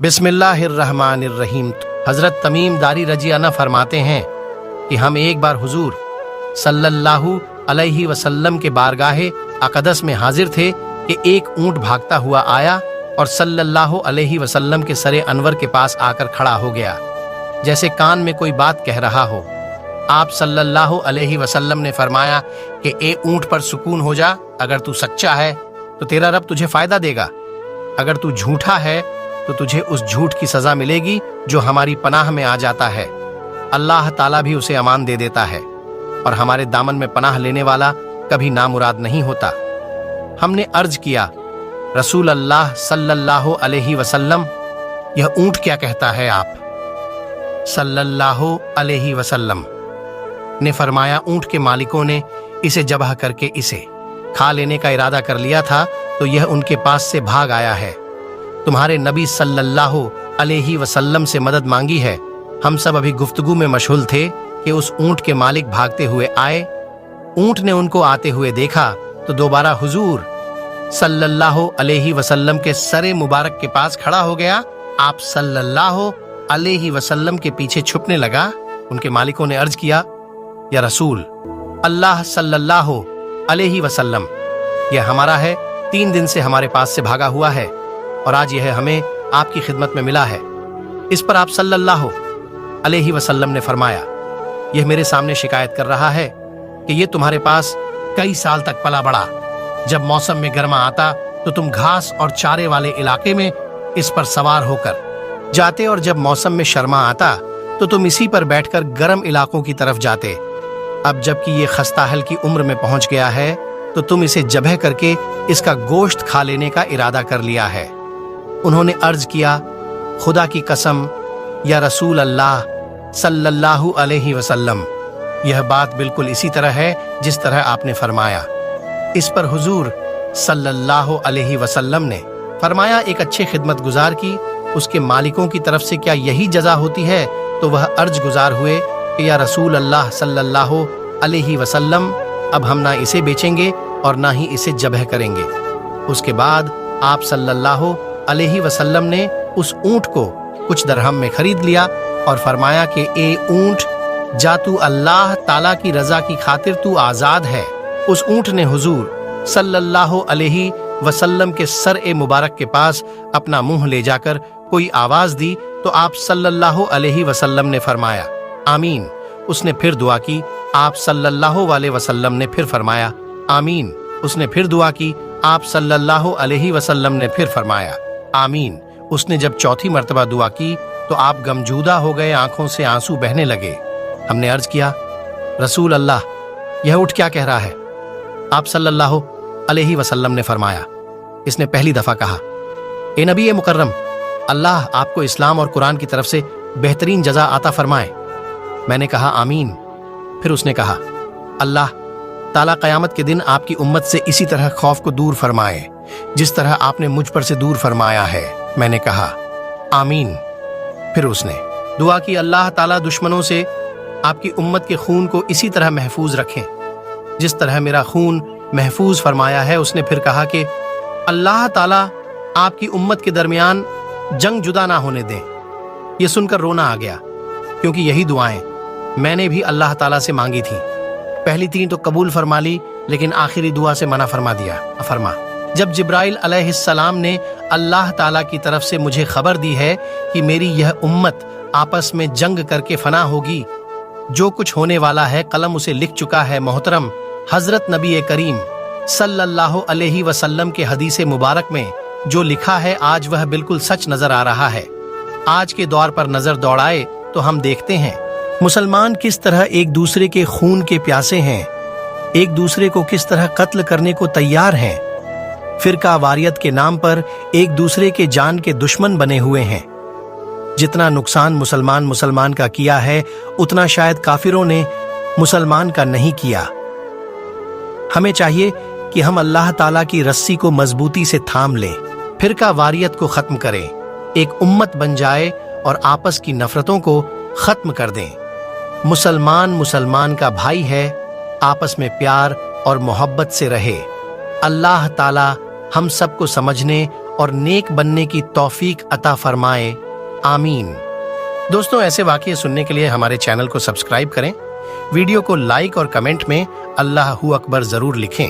बिस्मिल्लाहिर्रहमानिर्रहीम। हजरत तमीम दारी रजी अन्हु फरमाते हैं कि हम एक बार हुजूर सल्लल्लाहु अलैहि वसल्लम के बारगाहे अक़दस में हाजिर थे कि एक ऊंट भागता हुआ आया और सल्लल्लाहु अलैहि वसल्लम के सरे अनवर के पास आकर खड़ा हो गया, जैसे कान में कोई बात कह रहा हो। आप सल्लल्लाहु अलैहि वसल्लम ने फरमाया कि ए ऊंट पर सुकून हो जा, अगर तू सच्चा है तो तेरा रब तुझे फायदा देगा, अगर तू झूठा है तो तुझे उस झूठ की सजा मिलेगी जो हमारी पनाह में आ जाता है। अल्लाह ताला भी उसे अमान दे देता है और हमारे दामन में पनाह लेने वाला कभी नामुराद नहीं होता। हमने अर्ज किया, रसूल अल्लाह सल्लल्लाहु अलैहि वसल्लम, यह ऊंट क्या कहता है? आप सल्लल्लाहु अलैहि वसल्लम ने फरमाया, ऊंट के मालिकों ने इसे जबह करके इसे खा लेने का इरादा कर लिया था तो यह उनके पास से भाग आया है। तुम्हारे नबी सल्लल्लाहु अलैहि वसल्लम से मदद मांगी है। हम सब अभी गुफ्तगू में मशगूल थे कि उस ऊंट के मालिक भागते हुए आए। ऊंट ने उनको आते हुए देखा तो दोबारा हुजूर सल्लल्लाहु अलैहि वसल्लम के सरे मुबारक के पास खड़ा हो गया। आप सल्लल्लाहु अलैहि वसल्लम के पीछे छुपने लगा। उनके मालिकों ने अर्ज किया, या रसूल अल्लाह सल्लल्लाहु अलैहि वसल्लम, यह हमारा है, 3 दिन से हमारे पास से भागा हुआ है और आज यह हमें आपकी खिदमत में मिला है। इस पर आप सल्लल्लाहु अलैहि वसल्लम ने फरमाया, यह मेरे सामने शिकायत कर रहा है कि यह तुम्हारे पास कई साल तक पला बढ़ा। जब मौसम में गर्मा आता तो तुम घास और चारे वाले इलाके में इस पर सवार होकर जाते और जब मौसम में शर्मा आता तो तुम इसी पर बैठकर गर्म इलाकों की तरफ जाते। अब जबकि ये खस्ताहल की उम्र में पहुंच गया है तो तुम इसे जबह करके इसका गोश्त खा लेने का इरादा कर लिया है। उन्होंने अर्ज किया, खुदा की कसम या रसूल अल्लाह सल्लल्लाहु अलैहि वसल्लम, यह बात बिल्कुल इसी तरह है जिस तरह आपने फरमाया। इस पर हुजूर सल्लल्लाहु अलैहि वसल्लम ने फरमाया, एक अच्छे खिदमत गुजार की उसके मालिकों की तरफ से क्या यही जजा होती है? तो वह अर्ज गुजार हुए कि या रसूल अल्लाह सल्लल्लाहु अलैहि वसल्लम, अब हम ना इसे बेचेंगे और ना ही इसे जबह करेंगे। उसके बाद आप सल्लल्लाहु अलैहि वसल्लम ने उस ऊंट को कुछ दरहम में खरीद लिया और फरमाया कि ए ऊंट, जा तू अल्लाह ताला की रजा की खातिर तू आजाद है। उस ऊंट ने हुजूर सल्लल्लाहु अलैहि वसल्लम के सर ए मुबारक के पास अपना मुंह ले जाकर कोई आवाज दी तो आप सल्लल्लाहु अलैहि वसल्लम ने फरमाया, आमीन। उसने फिर दुआ की। आप सल्लल्लाहु अलैहि वसल्लम ने फिर फरमाया, आमीन। उसने फिर दुआ की। आप सल्लल्लाहु अलैहि वसल्लम ने फिर फरमाया, आमीन। उसने जब चौथी मर्तबा दुआ की तो आप गमजूदा हो गए, आंखों से आंसू बहने लगे। हमने अर्ज किया, रसूल अल्लाह, यह ऊंट क्या कह रहा है? आप सल्लल्लाहु अलैहि वसल्लम ने फरमाया, इसने पहली दफा कहा, ए नबी मुकर्रम, अल्लाह आपको इस्लाम और कुरान की तरफ से बेहतरीन जजा आता फरमाए। मैंने कहा, आमीन। फिर उसने कहा, अल्लाह ताला क़यामत के दिन आपकी उम्मत से इसी तरह खौफ को दूर फरमाए जिस तरह आपने मुझ पर से दूर फरमाया है। मैंने कहा, आमीन। फिर उसने दुआ की, अल्लाह ताला दुश्मनों से आपकी उम्मत के खून को इसी तरह महफूज रखें जिस तरह मेरा खून महफूज फरमाया है। उसने फिर कहा कि अल्लाह ताला आपकी उम्मत के दरमियान जंग जुदा ना होने दें। यह सुनकर रोना आ गया, क्योंकि यही दुआएं मैंने भी अल्लाह ताला से मांगी थी। पहली 3 तो कबूल फरमा ली, लेकिन आखिरी दुआ से मना फरमा दिया। फरमा, जब जिब्राइल अलैहिस्सलाम ने अल्लाह ताला की तरफ से मुझे खबर दी है कि मेरी यह उम्मत आपस में जंग करके फना होगी, जो कुछ होने वाला है कलम उसे लिख चुका है। मोहतरम हजरत नबी करीम सल्लल्लाहु अलैहि वसल्लम के हदीस मुबारक में जो लिखा है आज वह बिल्कुल सच नजर आ रहा है। आज के दौर पर नजर दौड़ाए तो हम देखते हैं मुसलमान किस तरह एक दूसरे के खून के प्यासे हैं, एक दूसरे को किस तरह कत्ल करने को तैयार हैं, फिरका वारियत के नाम पर एक दूसरे के जान के दुश्मन बने हुए हैं। जितना नुकसान मुसलमान का किया है उतना शायद काफिरों ने मुसलमान का नहीं किया। हमें चाहिए कि हम अल्लाह ताला की रस्सी को मजबूती से थाम लें, फिरका वारियत को खत्म करें, एक उम्मत बन जाए और आपस की नफरतों को खत्म कर दें। मुसलमान का भाई है, आपस में प्यार और मोहब्बत से रहे। अल्लाह ताला हम सबको समझने اور نیک بننے کی توفیق عطا فرمائے، آمین۔ دوستوں، ایسے واقعے سننے کے لیے ہمارے چینل کو سبسکرائب کریں، ویڈیو کو لائک اور کمنٹ میں اللہ اکبر ضرور لکھیں۔